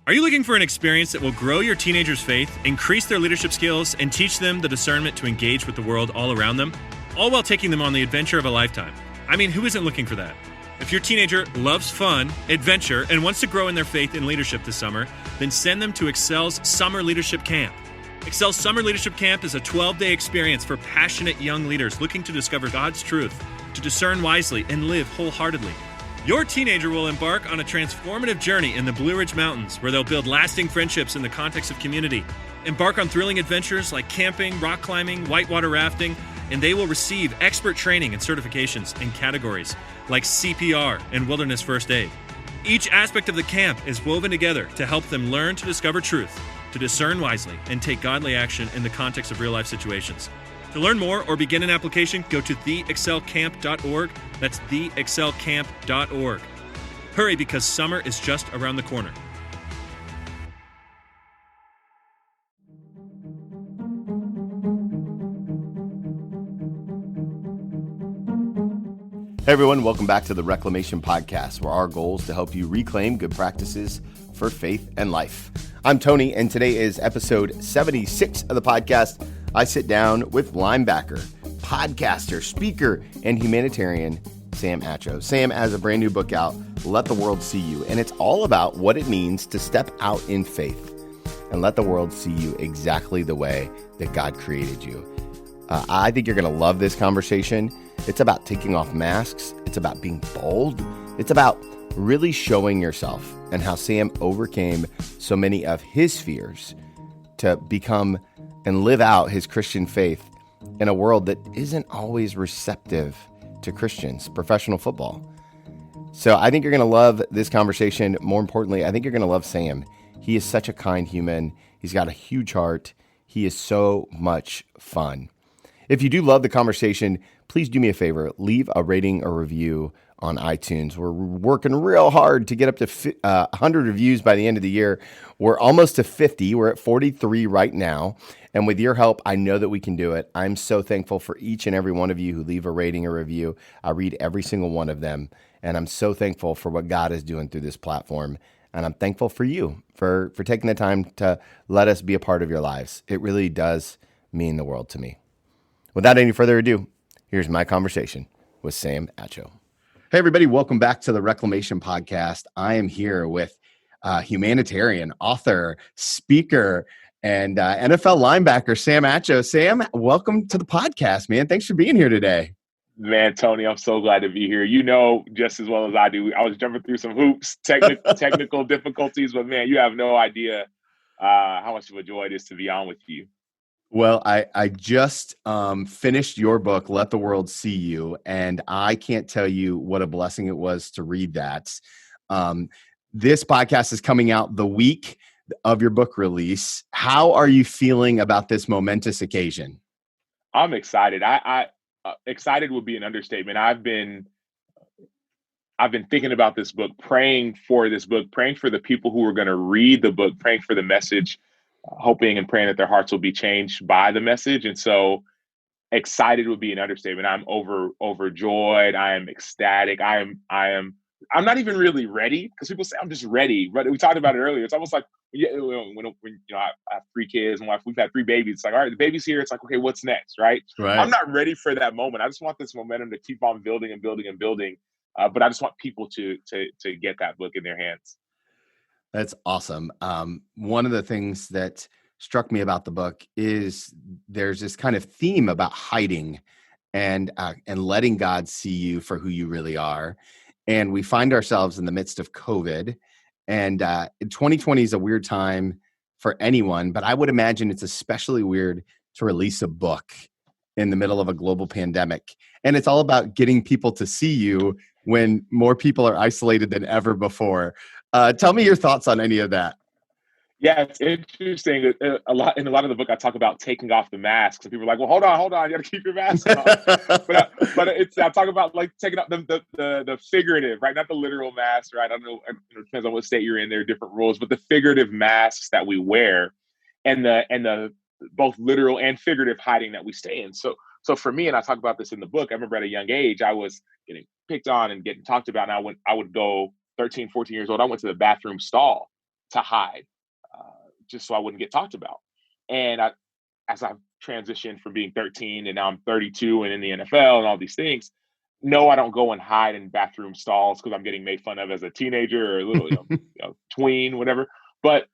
Are you looking for an experience that will grow your teenagers' faith, increase their leadership skills, and teach them the discernment to engage with the world all around them, all while taking them on the adventure of a lifetime? I mean, who isn't looking for that? If your teenager loves fun, adventure, and wants to grow in their faith and leadership this summer, then send them to Excel's Summer Leadership Camp. Excel's Summer Leadership Camp is a 12-day experience for passionate young leaders looking to discover God's truth, to discern wisely, and live wholeheartedly. Your teenager will embark on a transformative journey in the Blue Ridge Mountains, where they'll build lasting friendships in the context of community, embark on thrilling adventures like camping, rock climbing, whitewater rafting, and they will receive expert training and certifications in categories like CPR and wilderness first aid. Each aspect of the camp is woven together to help them learn to discover truth, to discern wisely, and take godly action in the context of real-life situations. To learn more or begin an application, go to theexcelcamp.org. That's theexcelcamp.org. Hurry, because summer is just around the corner. Hey everyone, welcome back to the Reclamation Podcast, where our goal is to help you reclaim good practices for faith and life. I'm Tony, and today is episode 76 of the podcast. I sit down with linebacker, podcaster, speaker, and humanitarian Sam Acho. Sam has a brand new book out, Let the World See You, and it's all about what it means to step out in faith and let the world see you exactly the way that God created you. I think you're going to love this conversation. It's about taking off masks. It's about being bold. It's about really showing yourself and how Sam overcame so many of his fears to become and live out his Christian faith in a world that isn't always receptive to Christians, professional football. So I think you're going to love this conversation. More importantly, I think you're going to love Sam. He is such a kind human. He's got a huge heart. He is so much fun. If you do love the conversation, please do me a favor. Leave a rating or review on iTunes. We're working real hard to get up to 100 reviews by the end of the year. We're almost to 50. We're at 43 right now. And with your help, I know that we can do it. I'm so thankful for each and every one of you who leave a rating or review. I read every single one of them. And I'm so thankful for what God is doing through this platform. And I'm thankful for you for taking the time to let us be a part of your lives. It really does mean the world to me. Without any further ado, here's my conversation with Sam Acho. Hey, everybody. Welcome back to the Reclamation Podcast. I am here with humanitarian, author, speaker, and NFL linebacker, Sam Acho. Sam, welcome to the podcast, man. Thanks for being here today. Man, Tony, I'm so glad to be here. You know just as well as I do. I was jumping through some hoops, technical difficulties, but man, you have no idea how much of a joy it is to be on with you. Well, I just finished your book, Let the World See You, and I can't tell you what a blessing it was to read that. This podcast is coming out the week of your book release. How are you feeling about this momentous occasion? I'm excited. I excited would be an understatement. I've been thinking about this book, praying for this book, praying for the people who are going to read the book, praying for the message, hoping and praying that their hearts will be changed by the message. And so excited would be an understatement. I'm overjoyed. I am ecstatic. I'm not even really ready, because people say I'm just ready. But we talked about it earlier. It's almost like when I have 3 kids and we've had 3 babies. It's like, all right, the baby's here. It's like, okay, what's next, right? I'm not ready for that moment. I just want this momentum to keep on building and building and building. But I just want people to get that book in their hands. That's awesome. One of the things that struck me about the book is there's this kind of theme about hiding and letting God see you for who you really are. And we find ourselves in the midst of COVID, and 2020 is a weird time for anyone, but I would imagine it's especially weird to release a book in the middle of a global pandemic. And it's all about getting people to see you when more people are isolated than ever before. Tell me your thoughts on any of that. Yeah, it's interesting. In a lot of the book, I talk about taking off the masks, and people are like, "Well, hold on, you got to keep your mask on." but I talk about like taking off the figurative, right? Not the literal mask, right? I don't know. It depends on what state you're in. There are different rules, but the figurative masks that we wear, and the both literal and figurative hiding that we stay in. So for me, and I talk about this in the book, I remember at a young age, I was getting picked on and getting talked about, and I would go 13, 14 years old. I went to the bathroom stall. to hide, just so I wouldn't get talked about. And as I've transitioned from being 13 and now I'm 32 and in the NFL and all these things, no, I don't go and hide in bathroom stalls because I'm getting made fun of as a teenager or a little, tween, whatever. But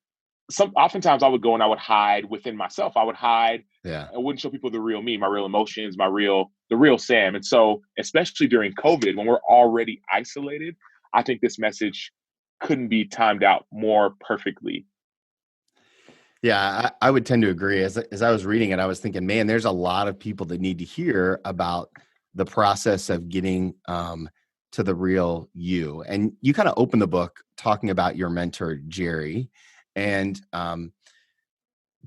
oftentimes I would go and I would hide within myself. I would hide. Yeah. I wouldn't show people the real me, my real emotions, the real Sam. And so, especially during COVID, when we're already isolated, I think this message couldn't be timed out more perfectly. Yeah, I would tend to agree. As I was reading it, I was thinking, man, there's a lot of people that need to hear about the process of getting to the real you. And you kind of open the book talking about your mentor, Jerry. And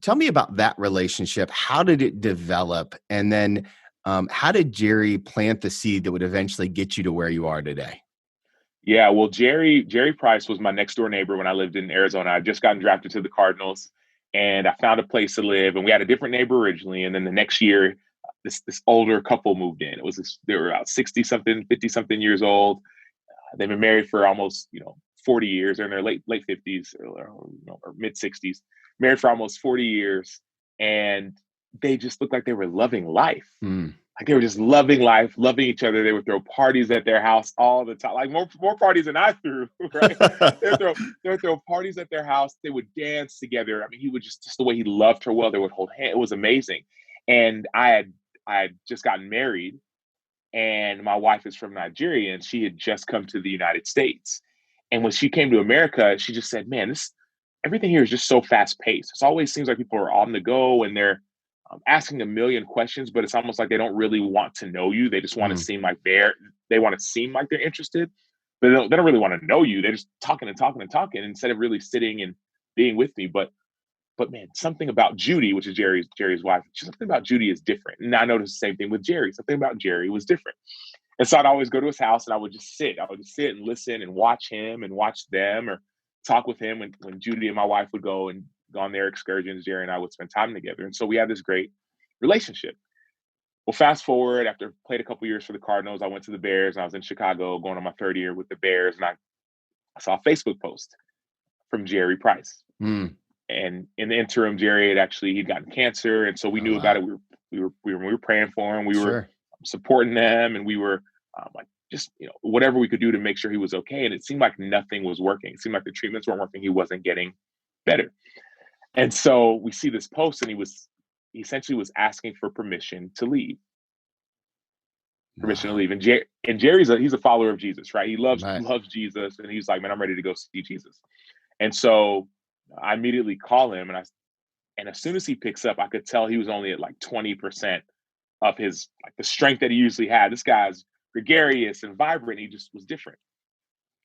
tell me about that relationship. How did it develop? And then how did Jerry plant the seed that would eventually get you to where you are today? Yeah, well, Jerry Price was my next door neighbor when I lived in Arizona. I'd just gotten drafted to the Cardinals, and I found a place to live. And we had a different neighbor originally, and then the next year, this older couple moved in. They were about 60-something, 50-something years old. They've been married for almost 40 years. They're in their late 50s or mid 60s. Married for almost 40 years, and they just looked like they were loving life. Like they were just loving life, loving each other. They would throw parties at their house all the time, like more parties than I threw, right? They would throw parties at their house. They would dance together. I mean, he would just the way he loved her well. They would hold hands. It was amazing. And I had just gotten married, and my wife is from Nigeria, and she had just come to the United States. And when she came to America, she just said, "Man, everything here is just so fast paced. It always seems like people are on the go and they're asking a million questions, but it's almost like they don't really want to know you. They just want to seem like they want to seem like they're interested, but they don't really want to know you. They're just talking and talking and talking instead of really sitting and being with me. But man, something about Judy, which is Jerry's wife, something about Judy is different. And I noticed the same thing with Jerry. Something about Jerry was different. And so I'd always go to his house and I would just sit. I would just sit and listen and watch him and watch them, or talk with him when Judy and my wife would go on their excursions. Jerry and I would spend time together. And so we had this great relationship. Well, fast forward, after played a couple years for the Cardinals, I went to the Bears, and I was in Chicago going on my third year with the Bears, and I saw a Facebook post from Jerry Price. And in the interim, Jerry he'd gotten cancer, and so we knew about it. We were praying for him. We were supporting them, and we were whatever we could do to make sure he was okay. And it seemed like nothing was working. It seemed like the treatments weren't working. He wasn't getting better. And so we see this post, and he essentially was asking for permission to leave. Permission to leave. And Jerry's he's a follower of Jesus, right? He loves Jesus, and he's like, "Man, I'm ready to go see Jesus." And so I immediately call him, and as soon as he picks up, I could tell he was only at like 20% of his the strength that he usually had. This guy's gregarious and vibrant. He just was different.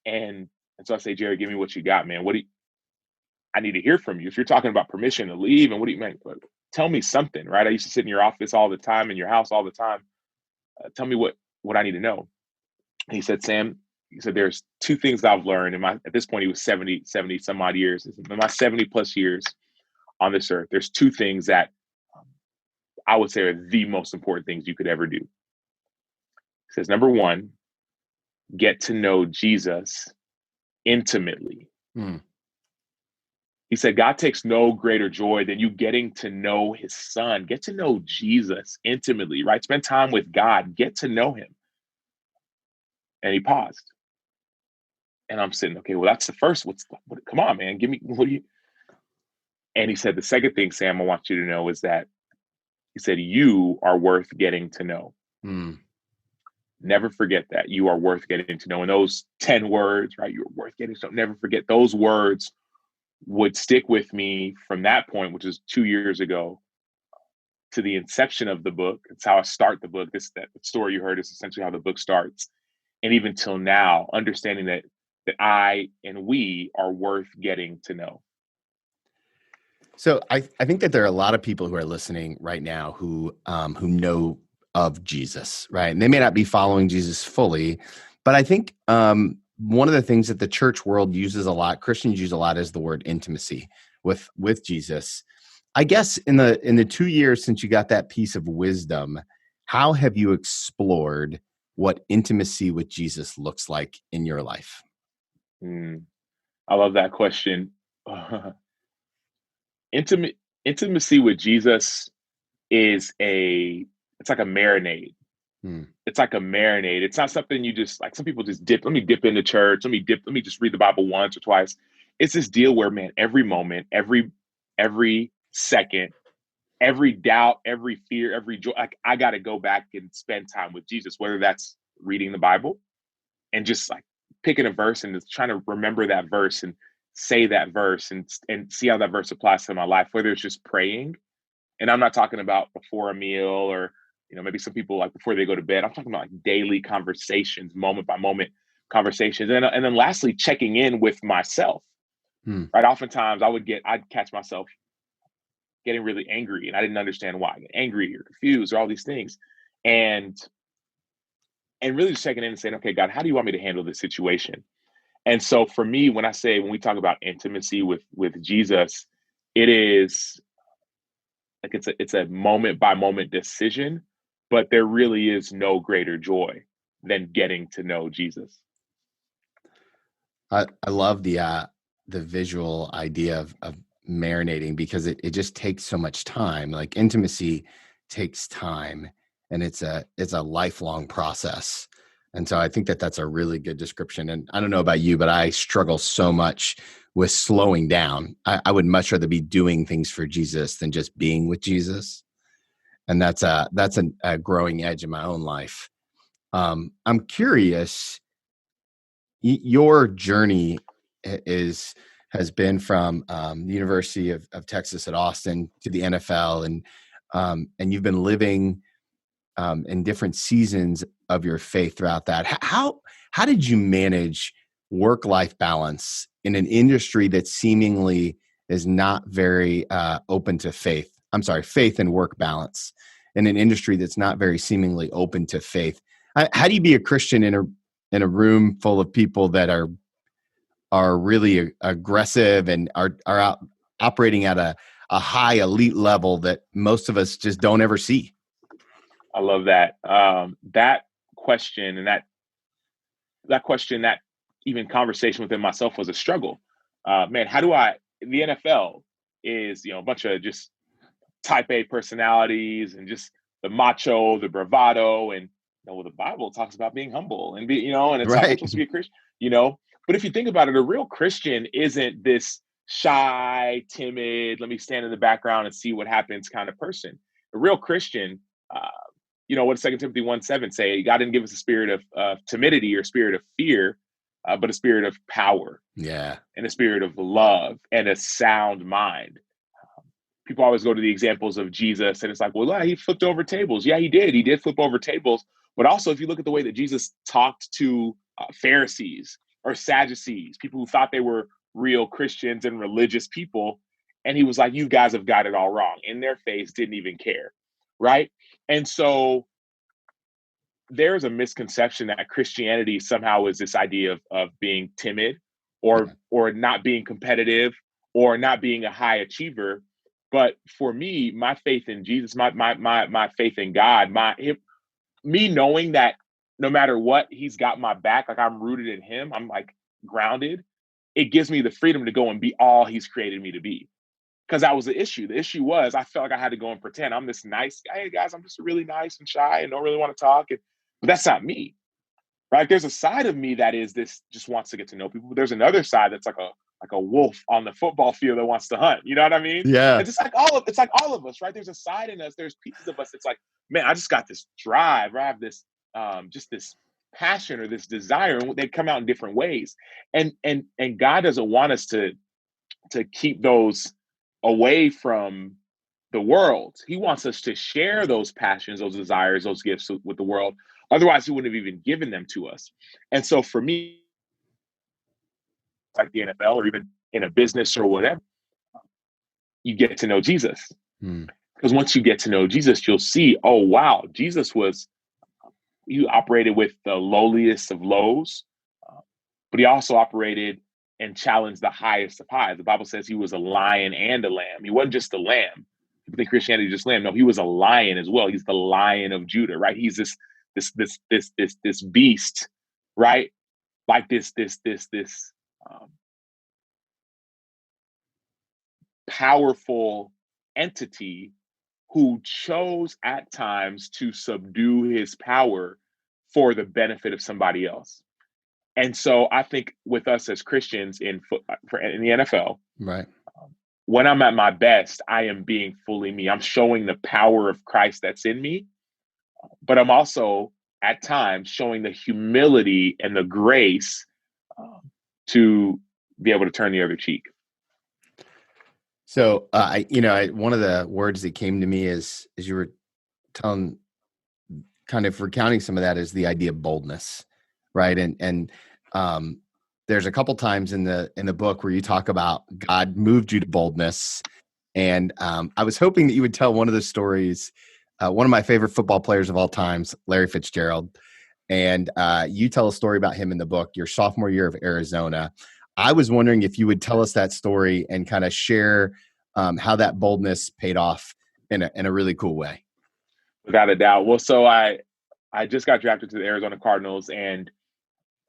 And so I say, "Jerry, give me what you got, man. I need to hear from you. If you're talking about permission to leave, and what do you mean? Tell me something, right? I used to sit in your office all the time, in your house all the time. Tell me what I need to know." And he said, "Sam," he said, "there's two things I've learned at this point, he was 70 some odd years. In my 70 plus years on this earth, there's two things that I would say are the most important things you could ever do." He says, "Number one, get to know Jesus intimately." He said, "God takes no greater joy than you getting to know his son. Get to know Jesus intimately, right? Spend time with God. Get to know him." And he paused. And I'm sitting, okay, well, that's the first. Come on, man. Give me, what do you? And he said, "The second thing, Sam, I want you to know is that," he said, "you are worth getting to know." Never forget that. You are worth getting to know. And those 10 words, right? You're worth getting to know. Never forget those words would stick with me from that point, which is 2 years ago, to the inception of the book. It's how I start the book. That story you heard is essentially how the book starts. And even till now, understanding that I and we are worth getting to know. So I think that there are a lot of people who are listening right now who know of Jesus, right? And they may not be following Jesus fully, but I think one of the things that the church world uses a lot, Christians use a lot, is the word intimacy with Jesus. I guess in the 2 years since you got that piece of wisdom, how have you explored what intimacy with Jesus looks like in your life? I love that question. Intimate intimacy with Jesus is it's like a marinade. Hmm. It's like a marinade. It's not something you just like some people just dip. Let me dip into church. Let me just read the Bible once or twice. It's this deal where, man, every moment, every second, every doubt, every fear, every joy, like I gotta go back and spend time with Jesus, whether that's reading the Bible and just like picking a verse and just trying to remember that verse and say that verse and see how that verse applies to my life, whether it's just praying. And I'm not talking about before a meal or, maybe some people like before they go to bed. I'm talking about like daily conversations, moment by moment conversations. And then lastly, checking in with myself, Hmm. right? Oftentimes I'd catch myself getting really angry and I didn't understand why I get angry or confused or all these things. And and really just checking in and saying, okay, God, how do you want me to handle this situation? And so for me, when we talk about intimacy with Jesus, it is like it's a moment by moment decision, but there really is no greater joy than getting to know Jesus. I love the visual idea of marinating because it just takes so much time. Like intimacy takes time, and it's a lifelong process. And so I think that's a really good description. And I don't know about you, but I struggle so much with slowing down. I would much rather be doing things for Jesus than just being with Jesus. And that's a growing edge in my own life. I'm curious, your journey is has been from the University of Texas at Austin to the NFL, and you've been living in different seasons of your faith throughout that. How did you manage work-life balance in an industry that seemingly is not very open to faith? I'm sorry, faith and work balance in an industry that's not very seemingly open to faith. How do you be a Christian in a room full of people that are really aggressive and are out operating at a high elite level that most of us just don't ever see? I love that. That question and that question, that even conversation within myself was a struggle. Man, how do the NFL is, a bunch of just type A personalities and just the macho, the bravado, and well, the Bible talks about being humble and and it's like I'm Right. supposed to be a Christian, you know. But if you think about it, a real Christian isn't this shy, timid, let me stand in the background and see what happens kind of person. A real Christian, uh, what does 2 Timothy 1:7 say? God didn't give us a spirit of timidity or spirit of fear, but a spirit of power Yeah. and a spirit of love and a sound mind. People always go to the examples of Jesus, and it's like, well, yeah, he flipped over tables. Yeah, he did. He did flip over tables. But also, if you look at the way that Jesus talked to Pharisees or Sadducees, people who thought they were real Christians and religious people, and he was like, you guys have got it all wrong. In their face, didn't even care. Right. And so there's a misconception that Christianity somehow is this idea of being timid Yeah. or not being competitive or not being a high achiever. But for me, my faith in Jesus, my faith in God, me knowing that no matter what, he's got my back, like I'm rooted in him, I'm like grounded, it gives me the freedom to go and be all he's created me to be. Because that was the issue. The issue was I felt like I had to go and pretend I'm this nice guy. Hey guys, I'm just really nice and shy and don't really want to talk. But that's not me, right? There's a side of me that is this just wants to get to know people. But there's another side that's like a wolf on the football field that wants to hunt. You know what I mean? Yeah. It's like all of us, right? There's a side in us. There's pieces of us. It's like, man, I just got this drive. Or I have this just this passion or this desire, and they come out in different ways. And God doesn't want us to keep those away from the world. He wants us to share those passions, those desires, those gifts with the world. Otherwise, he wouldn't have even given them to us. And so for me, like the NFL or even in a business or whatever, you get to know Jesus. Hmm. Because once you get to know Jesus, you'll see, oh, wow, he operated with the lowliest of lows, uh, but he also operated and challenged the highest of highs. The Bible says he was a lion and a lamb. He wasn't just a lamb. People think Christianity is just lamb. No, he was a lion as well. He's the Lion of Judah, right? He's this beast, right? Like this um, powerful entity who chose at times to subdue his power for the benefit of somebody else. And so I think with us as Christians in the NFL, Right. when I'm at my best, I am being fully me. I'm showing the power of Christ that's in me, but I'm also at times showing the humility and the grace to be able to turn the other cheek. So, one of the words that came to me as you were telling, kind of recounting some of that, is the idea of boldness, right? And there's a couple times in the book where you talk about God moved you to boldness, and I was hoping that you would tell one of the stories. One of my favorite football players of all times, Larry Fitzgerald, and you tell a story about him in the book, your sophomore year of Arizona. I was wondering if you would tell us that story and kind of share how that boldness paid off in a really cool way. Without a doubt. Well, so I just got drafted to the Arizona Cardinals, and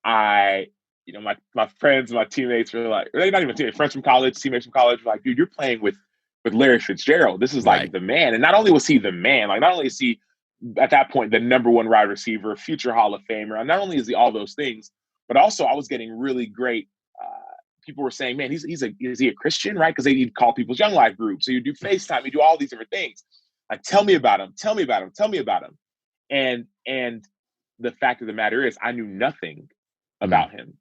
my friends, my teammates were like, they're not even teammates, friends from college, teammates from college, were like, dude, you're playing with Larry Fitzgerald. This is like Right. the man. And not only was he the man, like not only is he at that point the number one wide receiver, future Hall of Famer, and not only is he all those things, but also I was getting really great. People were saying, man, is he a Christian, right? Because they'd call people's Young Life groups. So you do FaceTime, you do all these different things. Like, tell me about him. And the fact of the matter is, I knew nothing about him.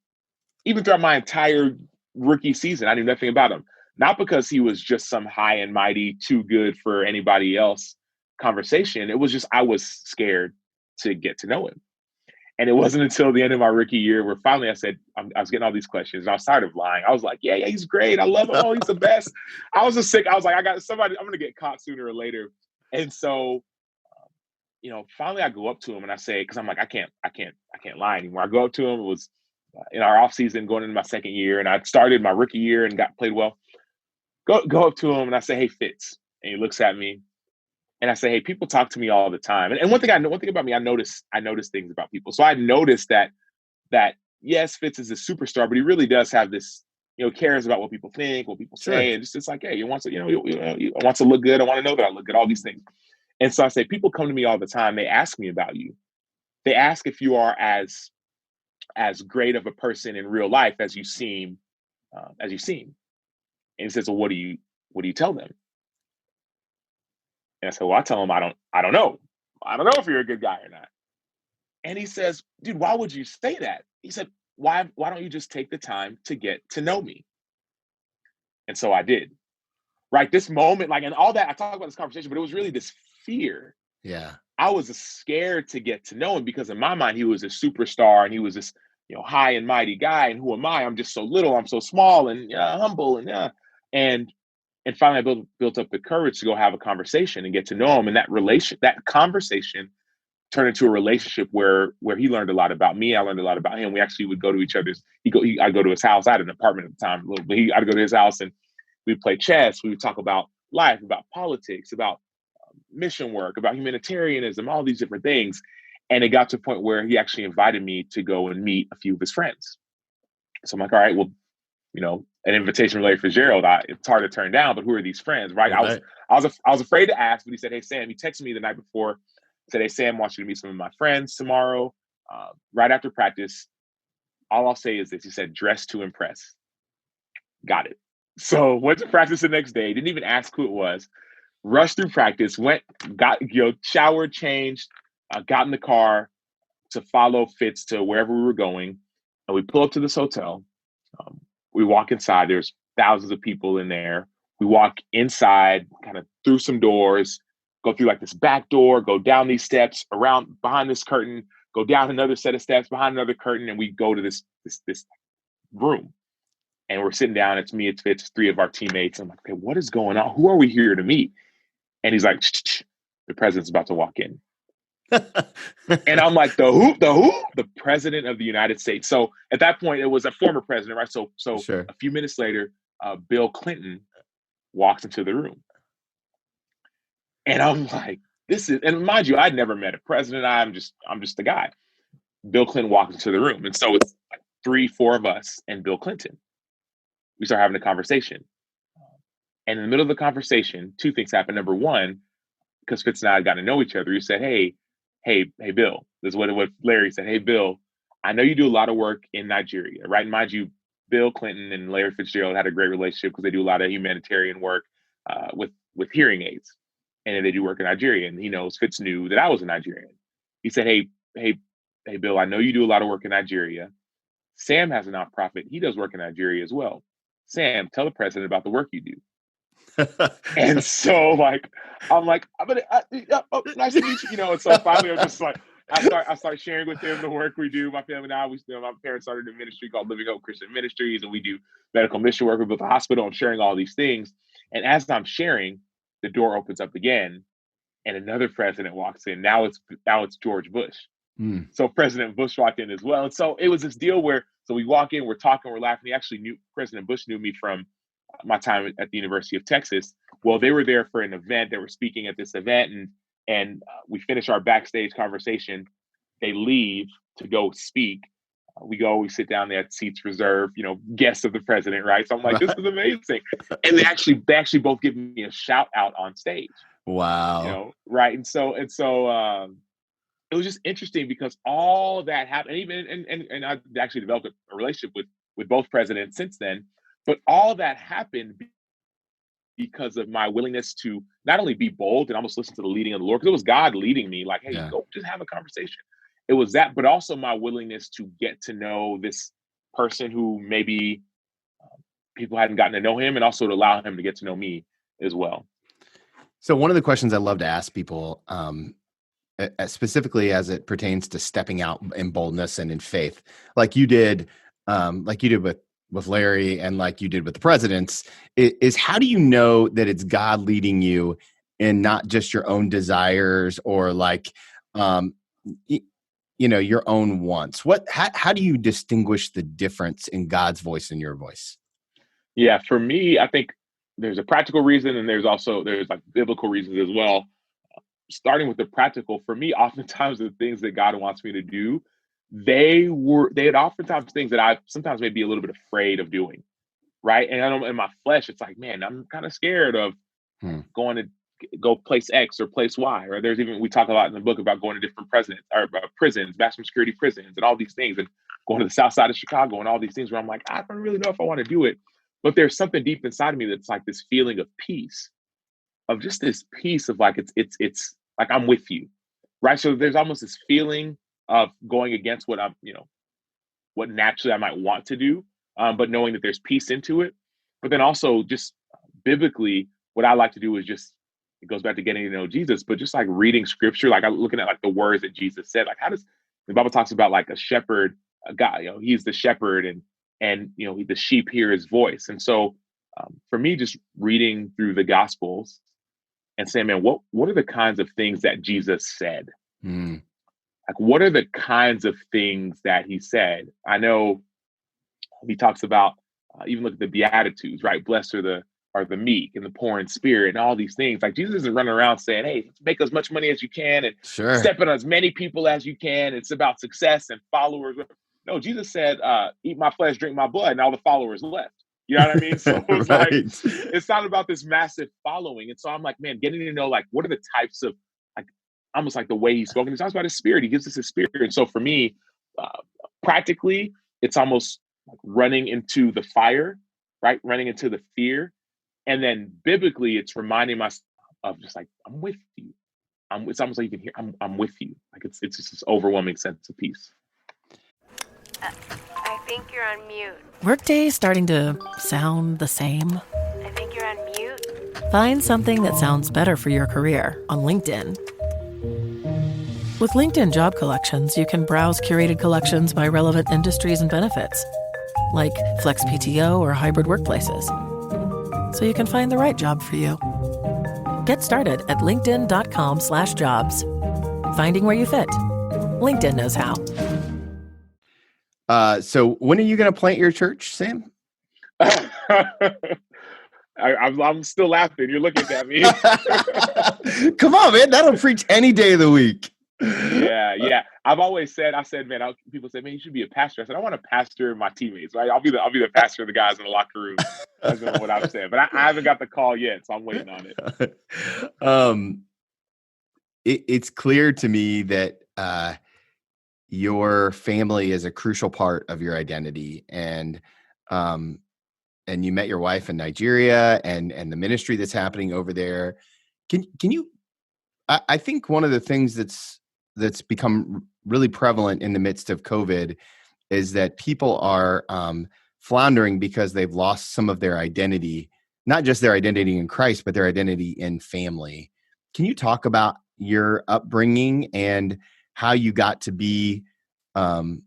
Even throughout my entire rookie season, I knew nothing about him. Not because he was just some high and mighty, too good for anybody else conversation. It was just I was scared to get to know him. And it wasn't until the end of my rookie year where finally I said, I was getting all these questions, and I was tired of lying. I was like, yeah, he's great. I love him. Oh, he's the best. I was like, I got somebody, I'm going to get caught sooner or later. And so, finally I go up to him and I say, because I'm like, I can't lie anymore. I go up to him. It was in our off season going into my second year, and I started my rookie year and played well. Go up to him and I say, hey, Fitz. And he looks at me. And I say, hey, people talk to me all the time. And one thing about me, I notice things about people. So I noticed that yes, Fitz is a superstar, but he really does have this, cares about what people think, what people say. Sure. And it's like, hey, he wants to look good. I want to know that I look good, all these things. And so I say, people come to me all the time. They ask me about you. They ask if you are as great of a person in real life as you seem. And he says, well, what do you tell them? And I said, well, I tell him, I don't know. I don't know if you're a good guy or not. And he says, dude, why would you say that? He said, why don't you just take the time to get to know me? And so I did. Right. This moment, and all that, I talk about this conversation, but it was really this fear. Yeah. I was scared to get to know him because in my mind, he was a superstar and he was this, high and mighty guy. And who am I? I'm just so little. I'm so small and humble and finally, I built up the courage to go have a conversation and get to know him. And that conversation turned into a relationship where he learned a lot about me. I learned a lot about him. We actually would go to each other's. I'd go to his house. I had an apartment at the time, but I'd go to his house and we'd play chess. We would talk about life, about politics, about mission work, about humanitarianism, all these different things. And it got to a point where he actually invited me to go and meet a few of his friends. So I'm like, all right, well, an invitation from Larry Fitzgerald, it's hard to turn down, but who are these friends, right? Right. I was afraid to ask, but he said, hey, Sam, he texted me the night before, said, hey, Sam, wants you to meet some of my friends tomorrow, right after practice. All I'll say is this, he said, dress to impress. Got it. So went to practice the next day, didn't even ask who it was, rushed through practice, showered, changed, got in the car to follow Fitz to wherever we were going. And we pull up to this hotel. We walk inside. There's thousands of people in there. We walk inside, kind of through some doors, go through this back door, go down these steps, around behind this curtain, go down another set of steps behind another curtain, and we go to this room. And we're sitting down. It's me, it's Fitz, it's three of our teammates. I'm like, okay, what is going on? Who are we here to meet? And he's like, the president's about to walk in. And I'm like, the who? The president of the United States. So at that point, it was a former president, right? So Sure. A few minutes later, Bill Clinton walks into the room. And I'm like, and mind you, I'd never met a president. I'm just a guy. Bill Clinton walks into the room. And so it's 3-4 of us and Bill Clinton. We start having a conversation. And in the middle of the conversation, two things happened. Number one, because Fitz and I had gotten to know each other, he said, hey, Bill. This is what Larry said. Hey, Bill, I know you do a lot of work in Nigeria, right? And mind you, Bill Clinton and Larry Fitzgerald had a great relationship because they do a lot of humanitarian work with hearing aids. And they do work in Nigeria. And he knows Fitz knew that I was a Nigerian. He said, hey, Bill, I know you do a lot of work in Nigeria. Sam has a nonprofit. He does work in Nigeria as well. Sam, tell the president about the work you do. And so I'm like, nice to meet you, and so finally I'm just like, I start sharing with him the work we do. My family and I, my parents started a ministry called Living Hope Christian Ministries, and we do medical mission work. We built a hospital. I'm sharing all these things. And as I'm sharing, the door opens up again and another president walks in. Now it's George Bush. So President Bush walked in as well. And so it was this deal where, so we walk in, we're talking, we're laughing. He actually President Bush knew me from my time at the University of Texas. Well, they were there for an event. They were speaking at this event, and we finish our backstage conversation. They leave to go speak. We sit down there at seats reserved, guests of the president, right? So I'm like, this is amazing. And they actually both give me a shout out on stage. Wow. Right. And so it was just interesting because all that happened, and I actually developed a relationship with both presidents since then. But all that happened because of my willingness to not only be bold and almost listen to the leading of the Lord, because it was God leading me, like, hey, go just have a conversation. It was that, but also my willingness to get to know this person who maybe people hadn't gotten to know him, and also to allow him to get to know me as well. So one of the questions I love to ask people, specifically as it pertains to stepping out in boldness and in faith, like you did with Larry and like you did with the presidents, is how do you know that it's God leading you and not just your own desires or your own wants? How do you distinguish the difference in God's voice and your voice? Yeah, for me, I think there's a practical reason, and there's like biblical reasons as well. Starting with the practical, for me, oftentimes the things that God wants me to do, they had oftentimes things that I sometimes may be a little bit afraid of doing, right? And I know in my flesh, it's like, man, I'm kind of scared of going to go place X or place Y. Or there's even, we talk a lot in the book about going to different prisons, maximum security prisons, and all these things, and going to the south side of Chicago and all these things where I'm like, I don't really know if I want to do it. But there's something deep inside of me that's like this feeling of peace, of just this peace of like, it's like I'm with you, right? So there's almost this feeling of going against what what naturally I might want to do, but knowing that there's peace into it. But then also just biblically, what I like to do is just, it goes back to getting to know Jesus, but just like reading scripture, like I'm looking at like the words that Jesus said, like how does the Bible talks about like a shepherd, a guy, he's the shepherd and the sheep hear his voice. And so for me, just reading through the Gospels and saying, man, what are the kinds of things that Jesus said? Like, what are the kinds of things that he said? I know he talks about, even look at the Beatitudes, right? Blessed are the meek and the poor in spirit and all these things. Like Jesus isn't running around saying, hey, make as much money as you can and step on as many people as you can. It's about success and followers. No, Jesus said, eat my flesh, drink my blood, and all the followers left. You know what I mean? So it's right. Like, it's not about this massive following. And so I'm like, man, getting to know, like, what are the types of, like, almost like the way he's spoken. He talks about his spirit. He gives us his spirit. And so for me, practically, it's almost like running into the fire, right? Running into the fear. And then biblically, it's reminding myself of just like, I'm with you. It's almost like you can hear, I'm with you. Like it's just this overwhelming sense of peace. I think you're on mute. Workday starting to sound the same? I think you're on mute. Find something that sounds better for your career on LinkedIn. With LinkedIn Job Collections, you can browse curated collections by relevant industries and benefits, like flex PTO or hybrid workplaces, so you can find the right job for you. Get started at linkedin.com/jobs. Finding where you fit. LinkedIn knows how. So when are you going to plant your church, Sam? I'm still laughing. You're looking at me. Come on, man. That'll preach any day of the week. Yeah. I said, man, people say, man, you should be a pastor. I said, I want to pastor my teammates, right? I'll be the pastor of the guys in the locker room. That's been what I've said, but I haven't got the call yet, so I'm waiting on it. um, it's clear to me that your family is a crucial part of your identity, um, and you met your wife in Nigeria, and the ministry that's happening over there. Can you? I think one of the things that's become really prevalent in the midst of COVID is that people are floundering because they've lost some of their identity, not just their identity in Christ, but their identity in family. Can you talk about your upbringing and how you got to be, um,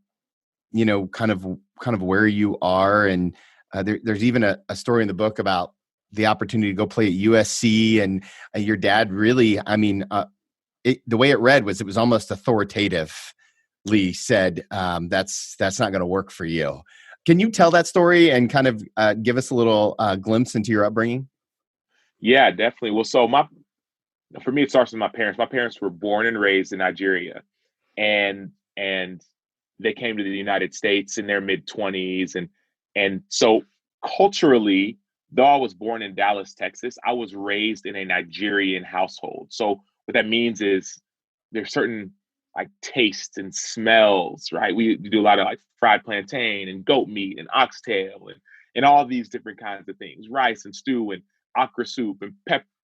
kind of where you are? And there's even a story in the book about the opportunity to go play at USC, and your dad really, the way it read was, it was almost authoritatively said, that's not going to work for you. Can you tell that story and kind of give us a little glimpse into your upbringing? Yeah, definitely. Well, for me, it starts with my parents. My parents were born and raised in Nigeria, and they came to the United States in their mid-20s, and so culturally, though I was born in Dallas, Texas, I was raised in a Nigerian household. So what that means is there's certain like tastes and smells, right? We do a lot of like fried plantain and goat meat and oxtail and all these different kinds of things, rice and stew and okra soup and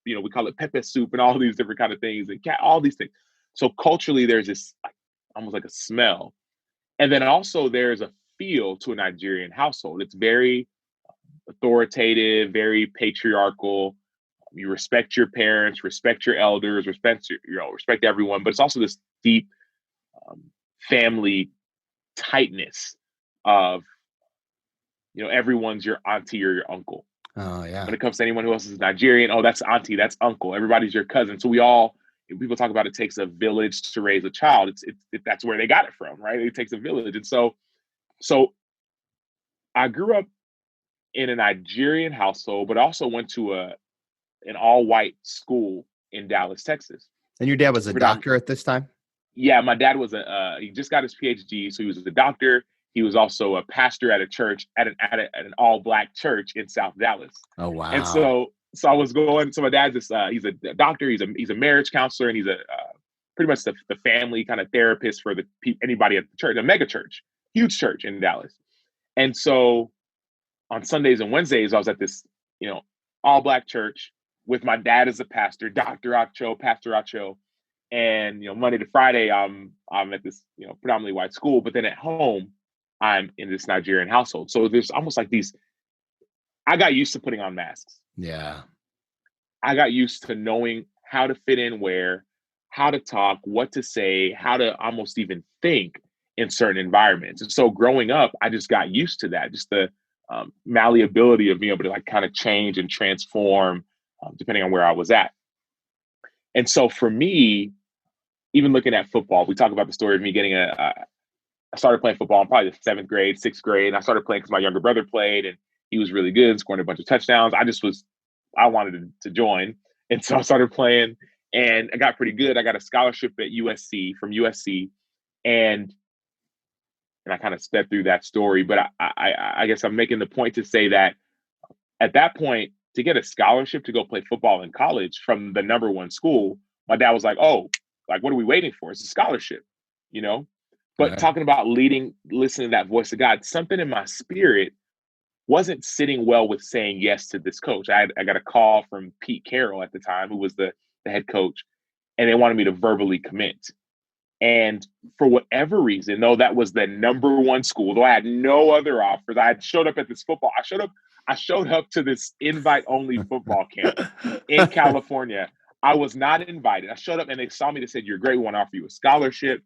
we call it pepper soup and all these different kind of things and all these things. So culturally, there's this like, almost like a smell, and then also there's a feel to a Nigerian household. It's very authoritative, very patriarchal. You respect your parents, respect your elders, respect everyone. But it's also this deep family tightness of everyone's your auntie or your uncle. Oh yeah. When it comes to anyone who else is Nigerian, oh, that's auntie, that's uncle. Everybody's your cousin. So people talk about it takes a village to raise a child. That's where they got it from, right? It takes a village, and so I grew up in a Nigerian household, but also went to an all white school in Dallas, Texas. And your dad was a doctor at this time? Yeah, my dad was he just got his PhD, so he was a doctor. He was also a pastor at a church at an all black church in South Dallas. Oh wow! And so I was going. So my dad's he's a doctor. He's a marriage counselor, and he's pretty much the family kind of therapist for anybody at the church, a mega church, huge church in Dallas. And so on Sundays and Wednesdays, I was at this all black church with my dad as a pastor, Pastor Acho. And Monday to Friday, I'm at this predominantly white school, but then at home, I'm in this Nigerian household. So there's almost like these. I got used to putting on masks. Yeah, I got used to knowing how to fit in where, how to talk, what to say, how to almost even think in certain environments. And so growing up, I just got used to that, just the malleability of being able to like kind of change and transform depending on where I was at. And so for me, even looking at football, we talk about the story of me getting I started playing football in probably the 7th grade, 6th grade. And I started playing because my younger brother played and he was really good, scoring a bunch of touchdowns. I wanted to join. And so I started playing and I got pretty good. I got a scholarship at from USC. And I kind of sped through that story. But I guess I'm making the point to say that at that point, to get a scholarship to go play football in college from the number one school, my dad was like, oh, like, what are we waiting for? It's a scholarship, But right. Talking about listening to that voice of God, something in my spirit wasn't sitting well with saying yes to this coach. I got a call from Pete Carroll at the time, who was the head coach, and they wanted me to verbally commit. And for whatever reason, though that was the number one school, though I had no other offers, I had showed up at this football. I showed up to this invite-only football camp in California. I was not invited. I showed up and they saw me. They said, "You're great. We want to offer you a scholarship."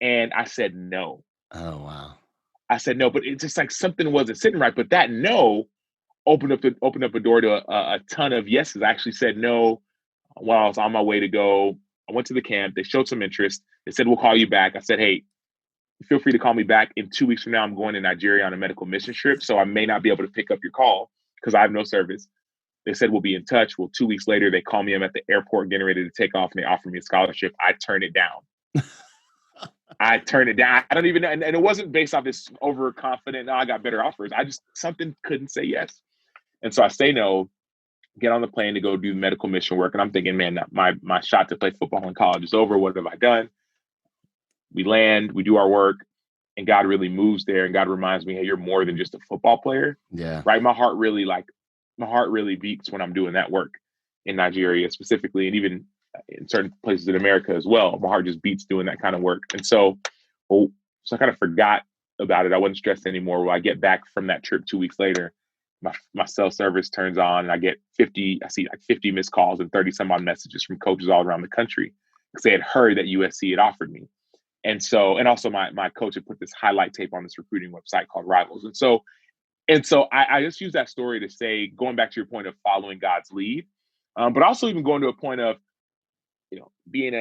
And I said no. Oh wow! I said no, but it's just like something wasn't sitting right. But that no opened up a door to a ton of yeses. I actually said no while I was on my way to go. I went to the camp. They showed some interest. They said, "We'll call you back." I said, "Hey, feel free to call me back. In 2 weeks from now, I'm going to Nigeria on a medical mission trip, so I may not be able to pick up your call because I have no service." They said, "We'll be in touch." Well, 2 weeks later, they call me. I'm at the airport getting ready to take off, and they offer me a scholarship. I turned it down. I turned it down. I don't even know. And it wasn't based off this overconfident, no, I got better offers. Something couldn't say yes. And so I say no, get on the plane to go do medical mission work. And I'm thinking, man, my shot to play football in college is over. What have I done? We land, we do our work, and God really moves there. And God reminds me, hey, you're more than just a football player. Yeah. Right. My heart really beats when I'm doing that work in Nigeria specifically, and even in certain places in America as well. My heart just beats doing that kind of work. And so I kind of forgot about it. I wasn't stressed anymore. When I get back from that trip 2 weeks later, my cell service turns on and I see like 50 missed calls and 30 some odd messages from coaches all around the country because they had heard that USC had offered me. And also my coach had put this highlight tape on this recruiting website called Rivals. And so I just use that story to say, going back to your point of following God's lead, but also even going to a point of, being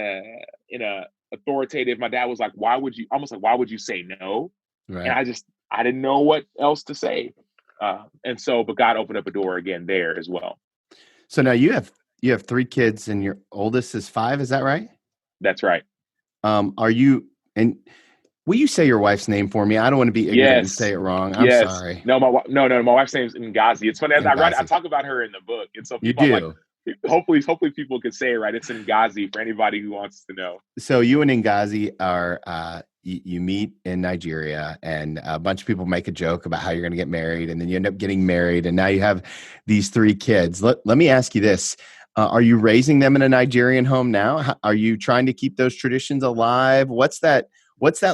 in a authoritative. My dad was like, why would you say no? Right. And I didn't know what else to say. But God opened up a door again there as well. So now you have 3 kids and your oldest is 5. Is that right? That's right. Will you say your wife's name for me? I don't want to be ignorant and say it wrong. I'm sorry. No, my wife's name is Ngazi. It's funny as I talk about her in the book. And so people, you do. Hopefully people can say it right. It's Ngazi for anybody who wants to know. So you and Ngazi are you meet in Nigeria, and a bunch of people make a joke about how you're going to get married, and then you end up getting married, and now you have these 3 kids. Let me ask you this. Are you raising them in a Nigerian home now? Are you trying to keep those traditions alive? What's that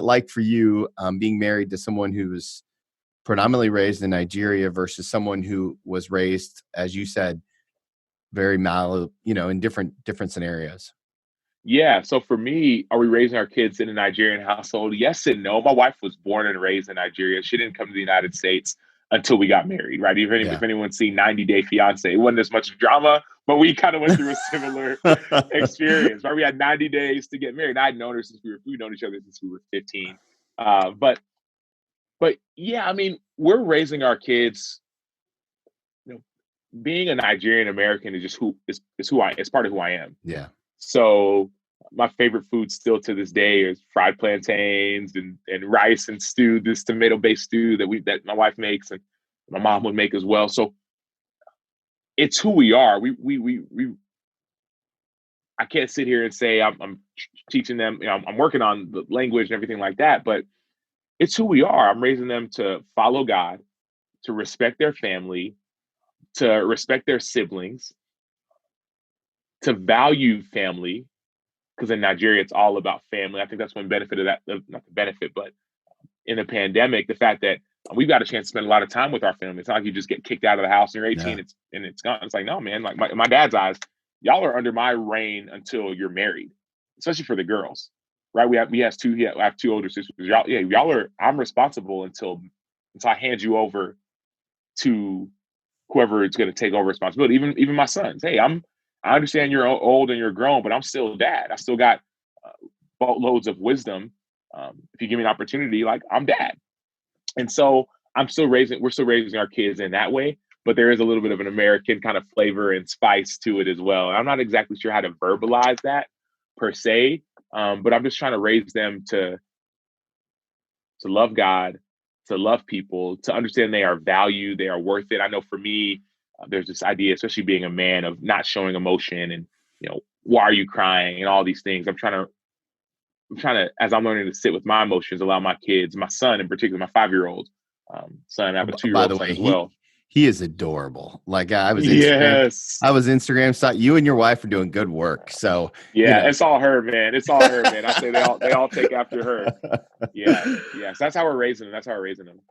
like for you, being married to someone who's predominantly raised in Nigeria versus someone who was raised, as you said, very in different scenarios? Yeah. So for me, are we raising our kids in a Nigerian household? Yes and no. My wife was born and raised in Nigeria. She didn't come to the United States until we got married, right? If anyone's seen 90 Day Fiance, it wasn't as much drama, but we kind of went through a similar experience, right? We had 90 days to get married. I'd known her we've known each other since we were 15. But yeah, I mean, we're raising our kids. Being a Nigerian American is it's part of who I am. Yeah. So my favorite food still to this day is fried plantains and rice and stew, this tomato-based stew that my wife makes and my mom would make as well. So it's who we are. I can't sit here and say I'm teaching them, I'm working on the language and everything like that, but it's who we are. I'm raising them to follow God, to respect their family, to respect their siblings, to value family, because in Nigeria, it's all about family. I think that's one benefit of that, not the benefit, but in the pandemic, the fact that we've got a chance to spend a lot of time with our family. It's not like you just get kicked out of the house and you're 18 it's gone. It's like, no, man, like my dad's eyes, y'all are under my reign until you're married, especially for the girls, right? I have 2 older sisters. I'm responsible until I hand you over to whoever is going to take over responsibility. Even my sons. Hey, I understand you're old and you're grown, but I'm still dad. I still got boatloads of wisdom. If you give me an opportunity, like I'm dad. And so we're still raising our kids in that way, but there is a little bit of an American kind of flavor and spice to it as well. And I'm not exactly sure how to verbalize that per se, but I'm just trying to raise them to love God, to love people, to understand they are valued, they are worth it. I know for me, there's this idea, especially being a man, of not showing emotion and, why are you crying and all these things. I'm trying to, as I'm learning to sit with my emotions, allow my kids, my son in particular, my 5-year-old son, I have a 2-year-old son as well. He is adorable. Like I was Instagram saw you and your wife are doing good work. So it's all her, man. It's all her, man. I say they all take after her. Yeah. So that's how we're raising them.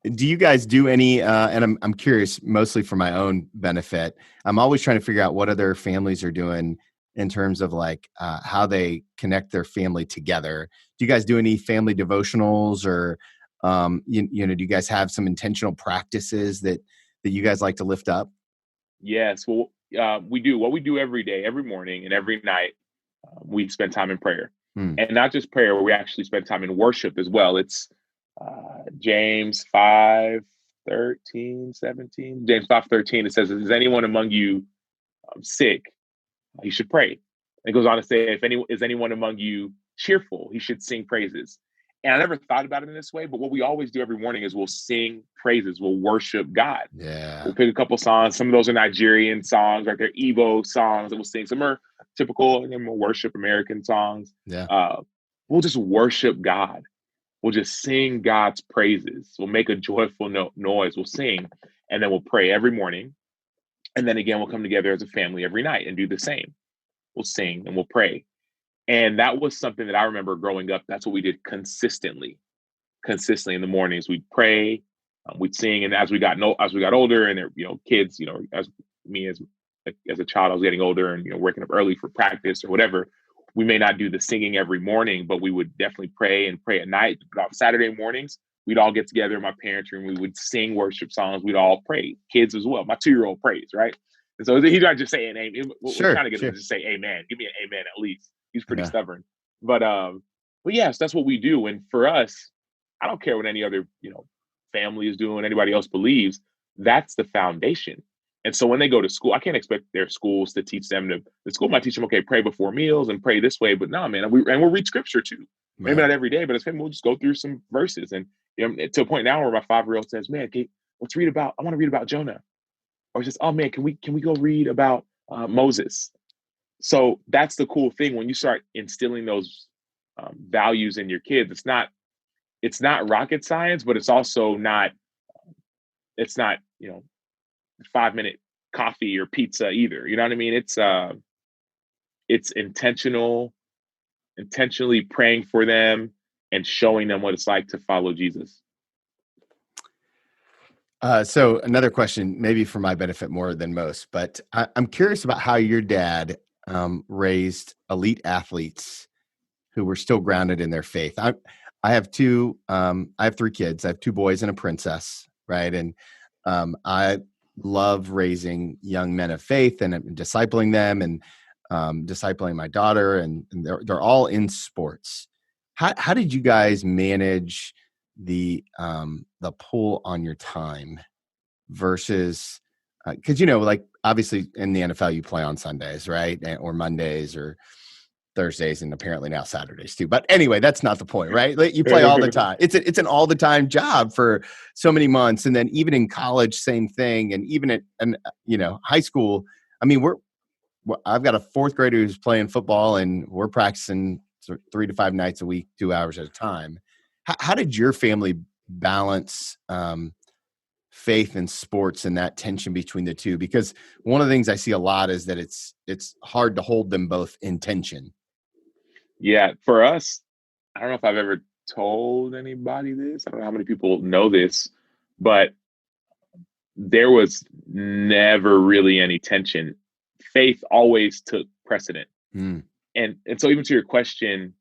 Do you guys do any? And I'm curious, mostly for my own benefit. I'm always trying to figure out what other families are doing in terms of like how they connect their family together. Do you guys do any family devotionals, or do you guys have some intentional practices that you guys like to lift up? Yes. Well, we do. What we do every day, every morning and every night, we spend time in prayer. And not just prayer, we actually spend time in worship as well. It's James 5:13, James 5:13. It says, "Is anyone among you sick? You should pray." And it goes on to say, is anyone among you cheerful. He should sing praises. And I never thought about it in this way, but what we always do every morning is we'll sing praises. We'll worship God. Yeah. We'll pick a couple songs. Some of those are Nigerian songs, right? They're Igbo songs that we'll sing. Some are typical, and then we'll worship American songs. Yeah. We'll just worship God. We'll just sing God's praises. We'll make a joyful noise. We'll sing, and then we'll pray every morning. And then again, we'll come together as a family every night and do the same. We'll sing and we'll pray. And that was something that I remember growing up. That's what we did consistently in the mornings. We'd pray, we'd sing. And as we got older, and kids, as me as a child, I was getting older and, waking up early for practice or whatever. We may not do the singing every morning, but we would definitely pray at night. But on Saturday mornings, we'd all get together in my parents' room. We would sing worship songs. We'd all pray. Kids as well. My 2-year-old prays, right? And so he's not just saying amen. We're trying to get him to just say amen. Give me an amen at least. He's pretty stubborn. But yes, that's what we do. And for us, I don't care what any other, family is doing, anybody else believes. That's the foundation. And so when they go to school, I can't expect their schools to teach them the school might teach them, okay, pray before meals and pray this way. But no, man, we'll read scripture too. Maybe not every day, but as family, we'll just go through some verses. And to a point now where my 5-year-old says, man, let's read about, I want to read about Jonah. Or says, oh man, can we go read about Moses? So that's the cool thing when you start instilling those values in your kids. It's not rocket science, but it's also not 5-minute coffee or pizza either. You know what I mean? It's intentionally praying for them and showing them what it's like to follow Jesus. So another question, maybe for my benefit more than most, but I'm curious about how your dad raised elite athletes who were still grounded in their faith. I have 3 kids. I have 2 boys and a princess, right? And I love raising young men of faith and discipling them and discipling my daughter, and they're all in sports. How did you guys manage the pull on your time versus because obviously in the NFL you play on Sundays, right? Or Mondays or Thursdays, and apparently now Saturdays too. But anyway, that's not the point, right? Like, you play all the time. It's an all the time job for so many months, and then even in college, same thing, and even at high school. I mean, I've got a 4th grader who's playing football, and we're practicing 3 to 5 nights a week, 2 hours at a time. How did your family balance faith and sports and that tension between the two? Because one of the things I see a lot is that it's hard to hold them both in tension. Yeah, for us, I don't know if I've ever told anybody this. I don't know how many people know this, but there was never really any tension. Faith always took precedent. And so even to your question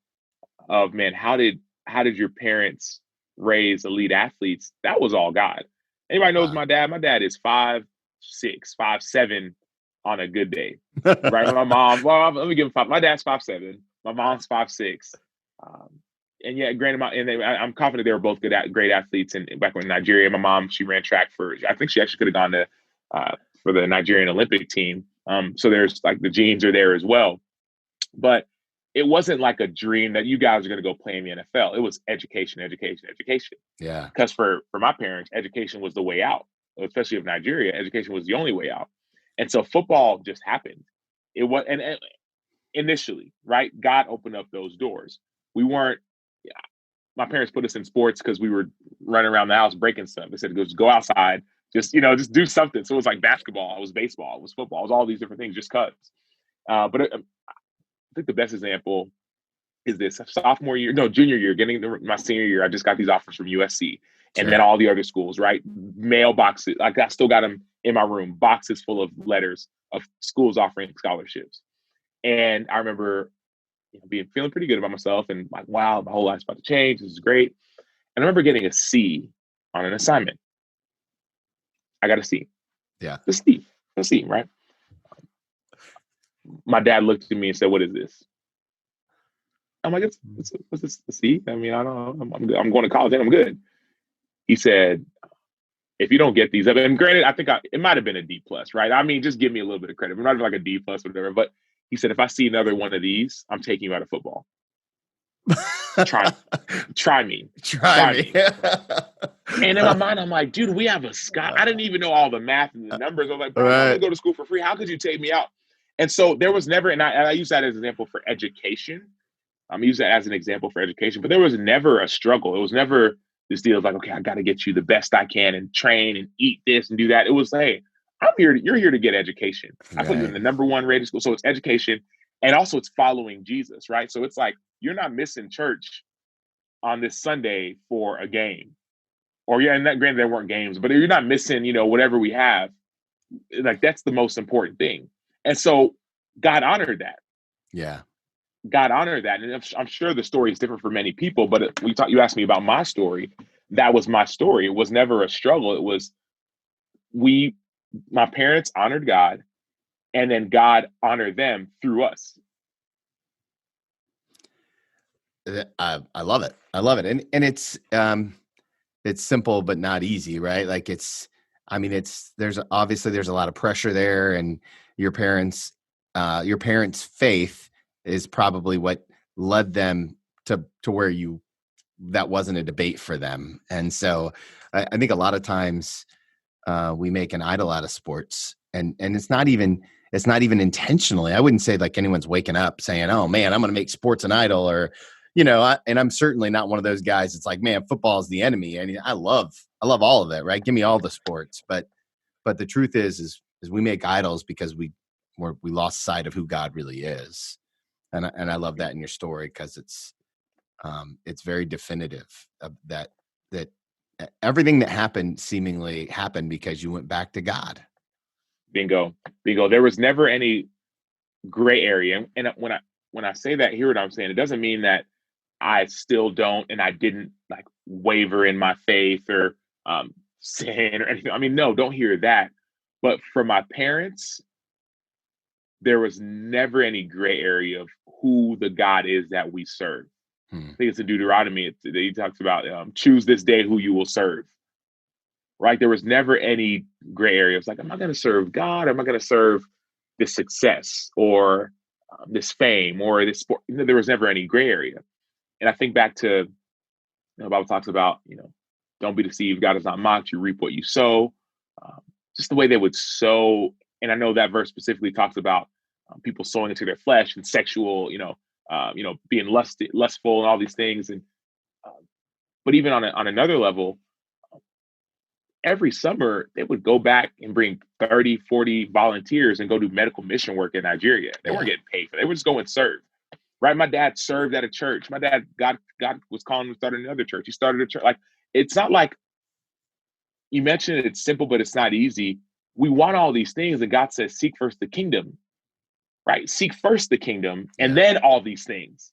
of, man, how did your parents raise elite athletes? That was all God. Anybody knows my dad? My dad is 5'6", 5'7" on a good day, right? My mom, well, let me give him 5. My dad's 5'7". My mom's 5'6". And yeah, granted, I'm confident they were both great athletes. And back when Nigeria, my mom, she ran track I think she actually could have gone to for the Nigerian Olympic team. So there's like the genes are there as well. But it wasn't like a dream that you guys are going to go play in the NFL. It was education. Yeah. Because for my parents, education was the way out, especially of Nigeria. Education was the only way out. And so football just happened. It was, and initially, right? God opened up those doors. We weren't, my parents put us in sports because we were running around the house breaking stuff. They said, go outside, just do something. So it was like basketball, it was baseball, it was football, it was all these different things, just cuz. But I think the best example is this junior year, getting to my senior year, I just got these offers from USC and then all the other schools, right? Mailboxes, like I still got them in my room, boxes full of letters of schools offering scholarships. And I remember feeling pretty good about myself and like, wow, my whole life's about to change. This is great. And I remember getting a C on an assignment. I got a C. Yeah. A C, right? My dad looked at me and said, "What is this?" I'm like, what's this, a C? I mean, I don't know. I'm going to college and I'm good. He said, if you don't get these, and granted, I think it might have been a D+, right? I mean, just give me a little bit of credit. It might have been like a D+, whatever. But he said, if I see another one of these, I'm taking you out of football. Try me. Try me. And in my mind, I'm like, dude, we have a Scott. I didn't even know all the math and the numbers. I was like, bro, I'm going to go to school for free. How could you take me out? And so there was never, and I use that as an example for education. I'm using that as an example for education, but there was never a struggle. It was never this deal of like, okay, I got to get you the best I can and train and eat this and do that. It was, hey, you're here to get education. I put you in the number one rated school. So it's education. And also it's following Jesus, right? So it's like, you're not missing church on this Sunday for a game. Or and that, granted, there weren't games, but you're not missing, whatever we have. Like, that's the most important thing. And so God honored that. Yeah. God honored that. And I'm sure the story is different for many people, but you asked me about my story. That was my story. It was never a struggle. It was, my parents honored God, and then God honored them through us. I love it. I love it. And it's simple, but not easy, right? Like there's a lot of pressure there, and your parents' faith is probably what led them to where that wasn't a debate for them. And so I think a lot of times we make an idol out of sports, and it's not even intentionally. I wouldn't say like anyone's waking up saying, oh man, I'm going to make sports an idol, or, and I'm certainly not one of those guys. It's like, man, football is the enemy. I mean, I love all of it, right? Give me all the sports. But the truth is we make idols because we lost sight of who God really is. And I love that in your story, because it's very definitive of that everything that happened seemingly happened because you went back to God. Bingo. There was never any gray area. And when I say that, hear what I'm saying. It doesn't mean that I still don't, and I didn't like waver in my faith or sin or anything. I mean, no, don't hear that. But for my parents, there was never any gray area of who the God is that we serve. I think it's in Deuteronomy. He talks about choose this day who you will serve. Right? There was never any gray area. It's like, am I going to serve God? Or am I going to serve this success or this fame or this sport? There was never any gray area. And I think back to, the Bible talks about, don't be deceived. God is not mocked. You reap what you sow. Just the way they would sow. And I know that verse specifically talks about people sowing into their flesh and sexual, being lustful and all these things. And but even on another level, every summer they would go back and bring 30, 40 volunteers and go do medical mission work in Nigeria. They weren't getting paid for it. They would just go and serve. Right? My dad served at a church. My dad, God was calling him to start another church. He started a church. Like, it's not like you mentioned it's simple, but it's not easy. We want all these things, and God says, seek first the kingdom. Right? Seek first the kingdom, and then all these things.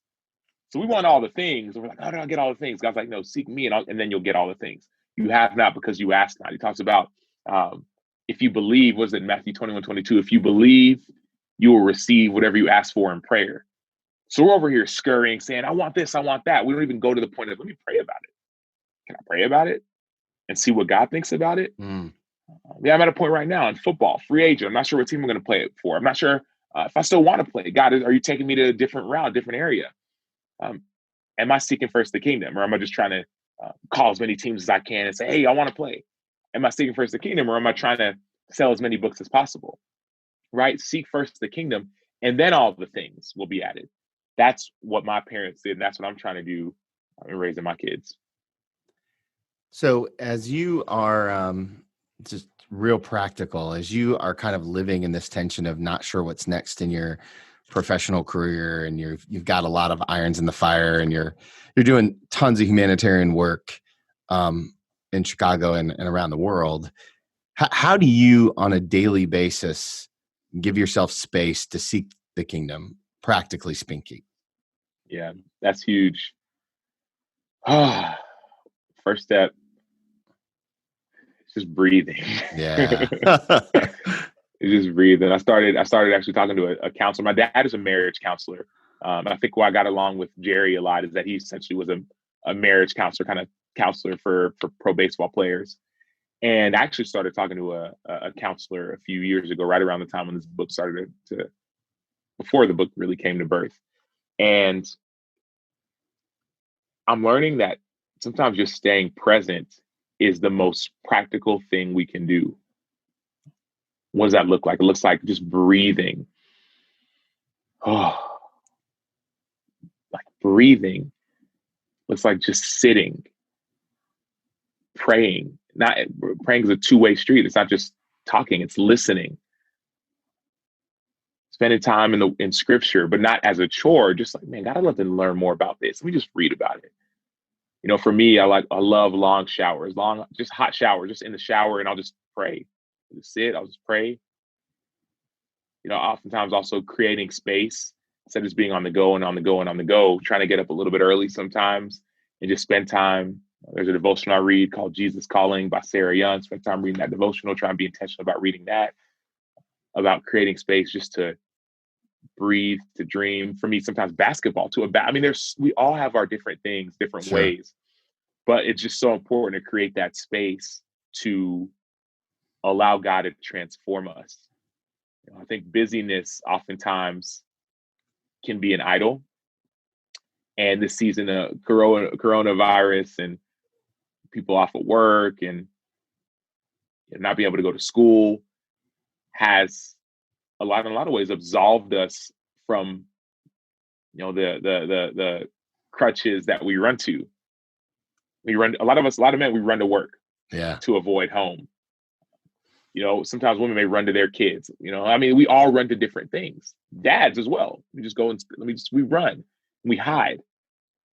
So we want all the things, and we're like, how do I get all the things? God's like, no, seek me, and then you'll get all the things. You have not because you ask not. He talks about if you believe, was it Matthew 21:22? If you believe, you will receive whatever you ask for in prayer. So we're over here scurrying, saying, I want this, I want that. We don't even go to the point of, let me pray about it. Can I pray about it and see what God thinks about it? Yeah, I'm at a point right now in football, free agent. I'm not sure what team I'm going to play it for. I'm not sure if I still want to play. God, are you taking me to a different route, different area? Am I seeking first the kingdom, or am I just trying to call as many teams as I can and say, hey, I want to play? Am I seeking first the kingdom, or am I trying to sell as many books as possible? Right? Seek first the kingdom, and then all the things will be added. That's what my parents did, and that's what I'm trying to do in raising my kids. So as you are just real practical, as you are kind of living in this tension of not sure what's next in your professional career, and you've got a lot of irons in the fire, and you're doing tons of humanitarian work in Chicago and around the world, how do you on a daily basis give yourself space to seek the kingdom, practically speaking? Yeah, that's huge. First step is just breathing. Yeah. It's just breathing. I started actually talking to a counselor. My dad is a marriage counselor. I think why I got along with Jerry a lot is that he essentially was a marriage counselor, kind of counselor for pro baseball players. And I actually started talking to a counselor a few years ago, right around the time when this book before the book really came to birth. And I'm learning that sometimes just staying present is the most practical thing we can do. What does that look like? It looks like just breathing. Oh, like breathing. Looks like just sitting, praying. Not praying is a two-way street. It's not just talking, it's listening. Spending time in scripture, but not as a chore, just like, man, God, I'd love to learn more about this. Let me just read about it. For me, I love long showers, just hot showers, just in the shower, and I'll just pray. I'll just pray. Oftentimes also creating space instead of just being on the go and on the go and on the go, trying to get up a little bit early sometimes and just spend time. There's a devotional I read called Jesus Calling by Sarah Young. Spend time reading that devotional, try and be intentional about reading that, about creating space just to breathe, to dream. For me, sometimes basketball too. We all have our different things, different Sure. ways, but it's just so important to create that space to allow God to transform us. I think busyness oftentimes can be an idol. And this season of coronavirus and people off of work and not being able to go to school has in a lot of ways absolved us from the crutches that we run to. A lot of men, we run to work to avoid home. Sometimes women may run to their kids. We all run to different things. Dads as well. We just go and we run and we hide.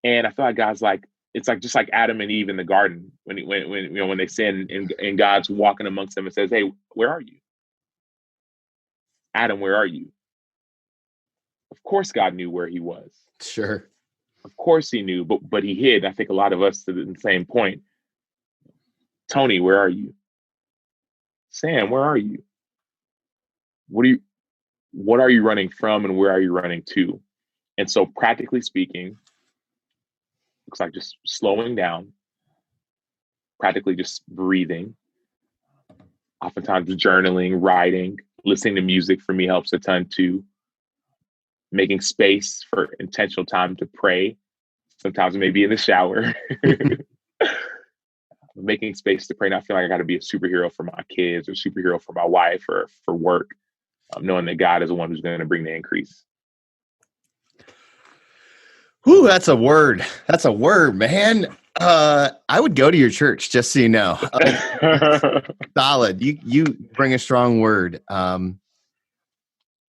And I feel like God's like, it's like just like Adam and Eve in the garden when they sin and God's walking amongst them and says, "Hey, where are you? Adam, where are you?" Of course, God knew where he was. Sure. Of course he knew, but he hid. I think a lot of us to the same point. Tony, where are you? Sam, where are you? What are you running from and where are you running to? And so practically speaking, looks like just slowing down, practically just breathing, oftentimes journaling, writing, listening to music for me helps a ton too. Making space for intentional time to pray. Sometimes it may be in the shower. Making space to pray, not feeling like I got to be a superhero for my kids or superhero for my wife or for work. Knowing that God is the one who's going to bring the increase. Ooh, that's a word. That's a word, man. I would go to your church, just so you know. Solid. You bring a strong word.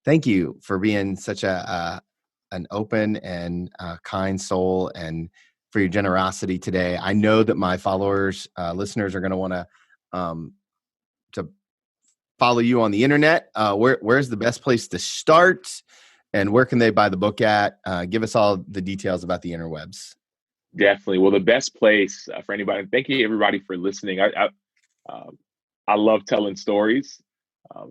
Thank you for being such an open and kind soul, and for your generosity today. I know that my followers, listeners, are going to want to follow you on the internet. Where's the best place to start, and where can they buy the book at? Give us all the details about the interwebs. Definitely. Well, the best place for anybody. Thank you, everybody, for listening. I love telling stories.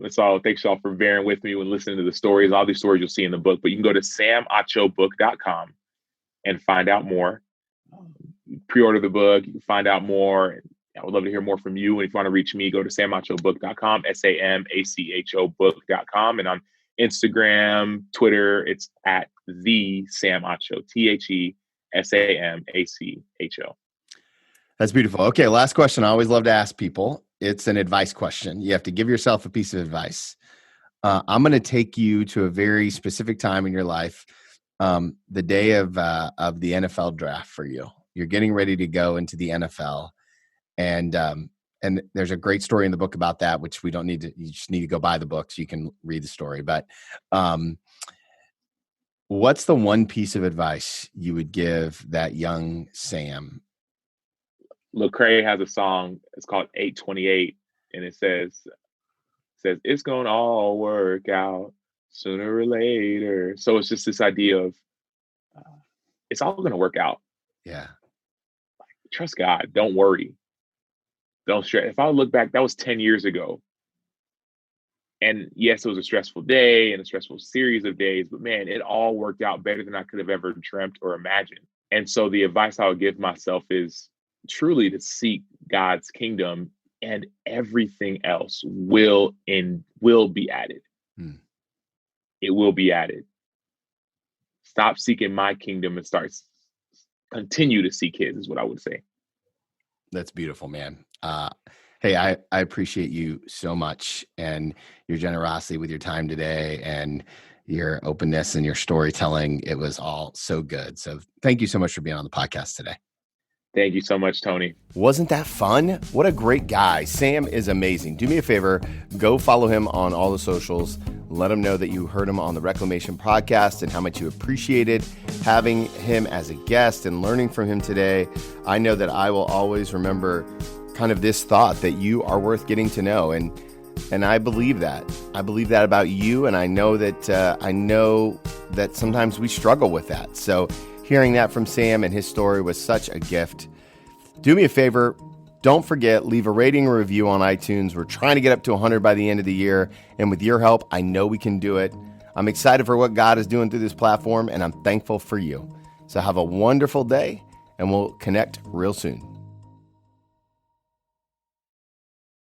So thanks y'all for bearing with me when listening to the stories. All these stories you'll see in the book, but you can go to samachobook.com and find out more. Pre-order the book. You can find out more. And I would love to hear more from you. And if you want to reach me, go to samachobook.com, SAMACHO book.com. And on Instagram, Twitter, it's at the Sam Acho, TheSamacho. That's beautiful. Okay, last question I always love to ask people. It's an advice question. You have to give yourself a piece of advice. I'm going to take you to a very specific time in your life, the day of the NFL draft for you. You're getting ready to go into the NFL, and there's a great story in the book about that, which we don't need to. You just need to go buy the book so you can read the story. But what's the one piece of advice you would give that young Sam? Lecrae has a song. It's called 828, and it says it's gonna all work out sooner or later. So it's just this idea of it's all gonna work out. Yeah. Trust God. Don't worry. Don't stress. If I look back, that was 10 years ago. And yes, it was a stressful day and a stressful series of days, but man, it all worked out better than I could have ever dreamt or imagined. And so the advice I would give myself is truly to seek God's kingdom, and everything else will be added. It will be added. Stop seeking my kingdom and start continue to see kids is what I would say. That's beautiful, man. Hey, I appreciate you so much and your generosity with your time today and your openness and your storytelling. It was all so good. So thank you so much for being on the podcast today. Thank you so much, Tony. Wasn't that fun? What a great guy. Sam is amazing. Do me a favor, go follow him on all the socials. Let him know that you heard him on the Reclamation podcast and how much you appreciated having him as a guest and learning from him today. I know that I will always remember kind of this thought that you are worth getting to know. And I believe that. I believe that about you. And I know that sometimes we struggle with that. So hearing that from Sam and his story was such a gift. Do me a favor. Don't forget, leave a rating or review on iTunes. We're trying to get up to 100 by the end of the year. And with your help, I know we can do it. I'm excited for what God is doing through this platform, and I'm thankful for you. So have a wonderful day, and we'll connect real soon.